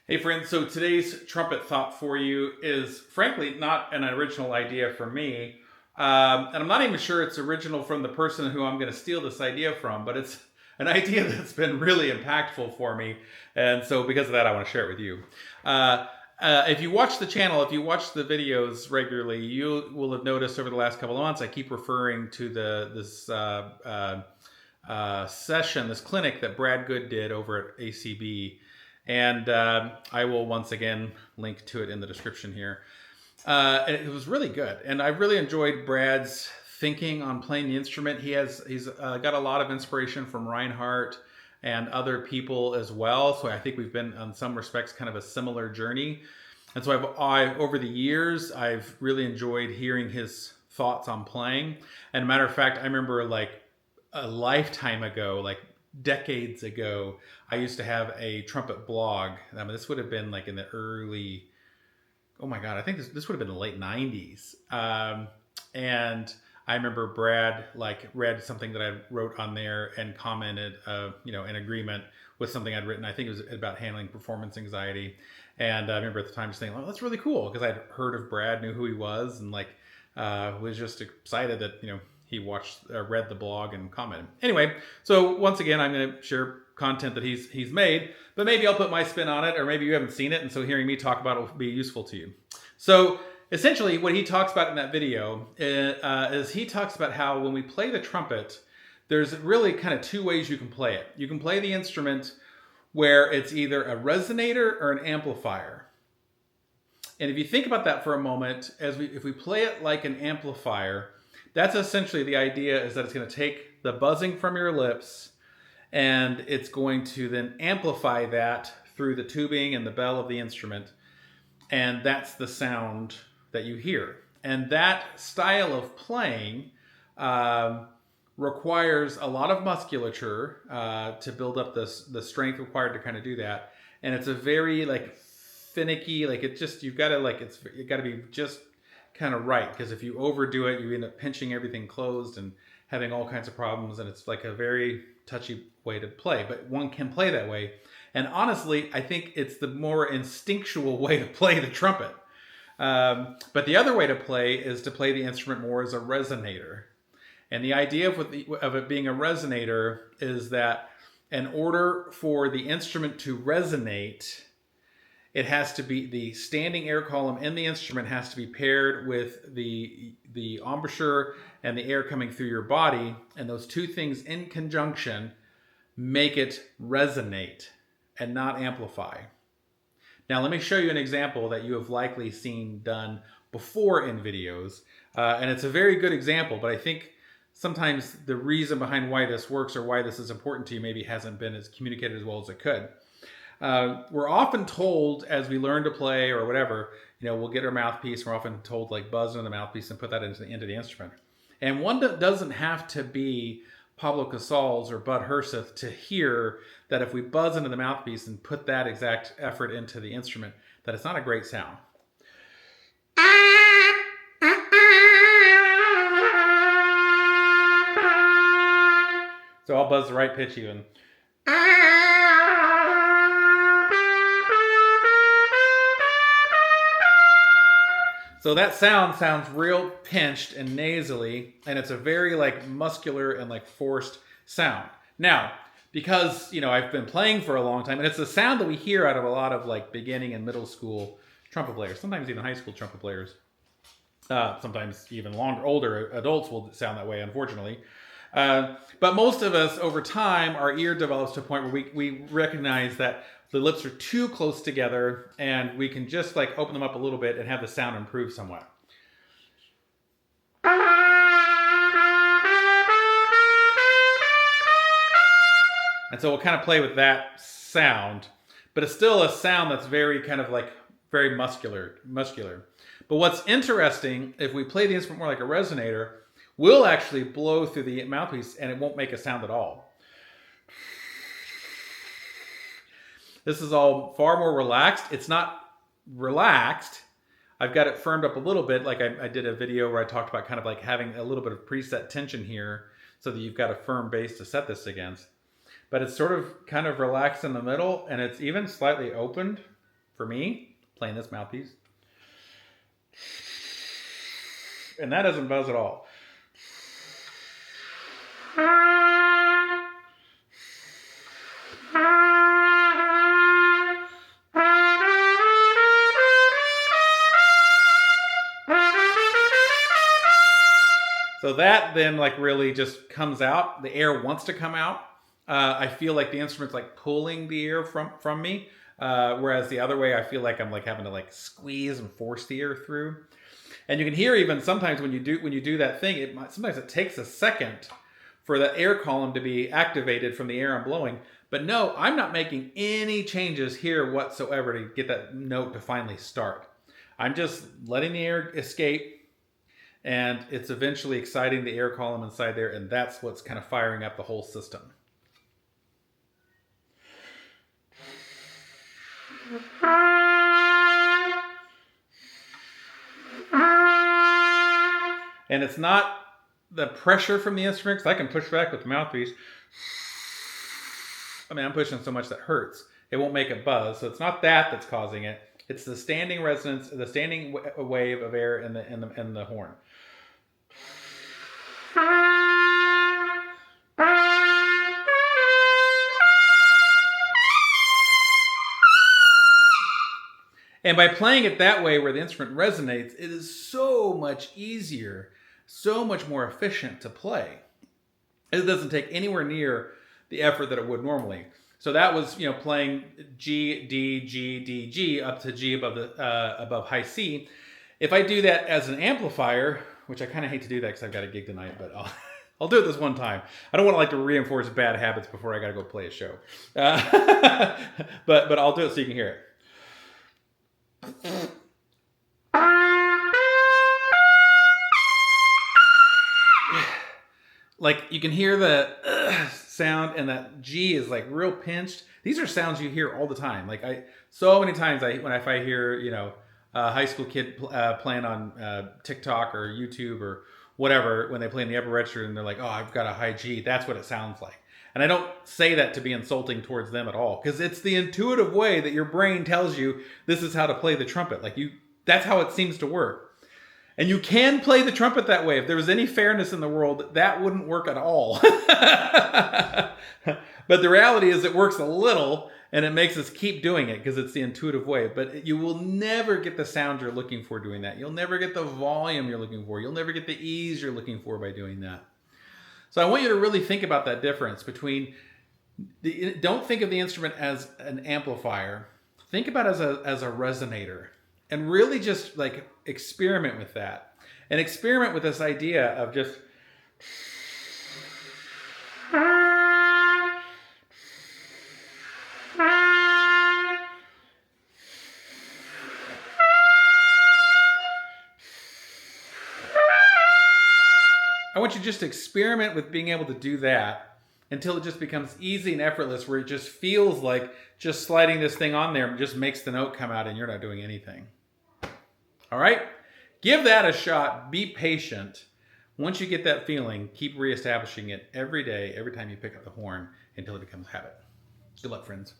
Hey friends, so today's trumpet thought for you is frankly not an original idea for me. And I'm not even sure it's original from the person who I'm going to steal this idea from, but it's an idea that's been really impactful for me. And so because of that, I want to share it with you. If you watch the channel, if you watch the videos regularly, you will have noticed over the last couple of months, I keep referring to this session, this clinic that Brad Goode did over at ACB. And I will once again link to it in the description here. And it was really good, and I really enjoyed Brad's thinking on playing the instrument. He's got a lot of inspiration from Reinhardt and other people as well. So I think we've been, in some respects, kind of a similar journey. And so I've over the years, I've really enjoyed hearing his thoughts on playing. And a matter of fact, I remember like a lifetime ago, like decades ago, I used to have a trumpet blog. I mean, this would have been like in the early, oh my God, I think this would have been the late 90s. And I remember Brad like read something that I wrote on there and commented, in agreement with something I'd written. I think it was about handling performance anxiety. And I remember at the time just thinking, well, that's really cool, because I'd heard of Brad, knew who he was, and was just excited that, he read the blog and commented. Anyway, so once again, I'm going to share content that he's made, but maybe I'll put my spin on it, or maybe you haven't seen it, and so hearing me talk about it will be useful to you. So essentially, what he talks about in that video is he talks about how when we play the trumpet, there's really kind of two ways you can play it. You can play the instrument where it's either a resonator or an amplifier. And if you think about that for a moment, if we play it like an amplifier, that's essentially the idea, is that it's going to take the buzzing from your lips and it's going to then amplify that through the tubing and the bell of the instrument. And that's the sound that you hear. And that style of playing requires a lot of musculature to build up the strength required to kind of do that. And it's a very finicky, you've got to be just kind of right, because if you overdo it, you end up pinching everything closed and having all kinds of problems, and it's like a very touchy way to play, but one can play that way. And honestly, I think it's the more instinctual way to play the trumpet. But the other way to play is to play the instrument more as a resonator. And the idea of it being a resonator is that in order for the instrument to resonate, it has to be, the standing air column in the instrument has to be paired with the embouchure and the air coming through your body. And those two things in conjunction make it resonate and not amplify. Now, let me show you an example that you have likely seen done before in videos. And it's a very good example, but I think sometimes the reason behind why this works, or why this is important to you, maybe hasn't been as communicated as well as it could. We're often told, as we learn to play or whatever, we'll get our mouthpiece. We're often told buzz into the mouthpiece and put that into the instrument. And one doesn't have to be Pablo Casals or Bud Herseth to hear that if we buzz into the mouthpiece and put that exact effort into the instrument, that it's not a great sound. So I'll buzz the right pitch even. So that sounds real pinched and nasally, and it's a very muscular and forced sound. Now, because I've been playing for a long time, and it's a sound that we hear out of a lot of beginning and middle school trumpet players, sometimes even high school trumpet players. Sometimes even older adults will sound that way, unfortunately. But most of us, over time, our ear develops to a point where we recognize that the lips are too close together, and we can just open them up a little bit and have the sound improve somewhat. And so we'll kind of play with that sound, but it's still a sound that's very very muscular. But what's interesting, if we play the instrument more like a resonator, we'll actually blow through the mouthpiece and it won't make a sound at all. This is all far more relaxed. It's not relaxed. I've got it firmed up a little bit. I did a video where I talked about having a little bit of preset tension here so that you've got a firm base to set this against. But it's kind of relaxed in the middle, and it's even slightly opened. for me, playing this mouthpiece. And that doesn't buzz at all. So that then like really just comes out. The air wants to come out. I feel like the instrument's like pulling the air from me. Whereas the other way, I feel like I'm like having to like squeeze and force the air through. And you can hear even sometimes when you do that thing, sometimes it takes a second for the air column to be activated from the air I'm blowing. But no, I'm not making any changes here whatsoever to get that note to finally start. I'm just letting the air escape, and it's eventually exciting the air column inside there, and that's what's kind of firing up the whole system. And it's not the pressure from the instrument, because I can push back with the mouthpiece. I mean, I'm pushing so much that hurts. It won't make a buzz, so it's not that that's causing it. It's the standing resonance, the standing wave of air in the horn. And by playing it that way where the instrument resonates, it is so much easier, so much more efficient to play. It doesn't take anywhere near the effort that it would normally. So that was, playing G, D, G, D, G up to G above high C. If I do that as an amplifier, which I kind of hate to do that because I've got a gig tonight, but I'll do it this one time. I don't want to reinforce bad habits before I got to go play a show. But I'll do it so you can hear it. Like you can hear the sound, and that G is like real pinched. These are sounds you hear all the time. Like so many times if I hear a high school kid playing on TikTok or YouTube or whatever, when they play in the upper register and they're like, "Oh, I've got a high G," that's what it sounds like. And I don't say that to be insulting towards them at all, because it's the intuitive way that your brain tells you this is how to play the trumpet. That's how it seems to work. And you can play the trumpet that way. If there was any fairness in the world, that wouldn't work at all. But the reality is it works a little, and it makes us keep doing it because it's the intuitive way. But you will never get the sound you're looking for doing that. You'll never get the volume you're looking for. You'll never get the ease you're looking for by doing that. So I want you to really think about that difference between, don't think of the instrument as an amplifier. Think about it as a resonator, and really just experiment with that, and experiment with this idea of just I want you to just experiment with being able to do that until it just becomes easy and effortless, where it just feels like just sliding this thing on there just makes the note come out and you're not doing anything. All right? Give that a shot. Be patient. Once you get that feeling, keep reestablishing it every day, every time you pick up the horn, until it becomes habit. Good luck, friends.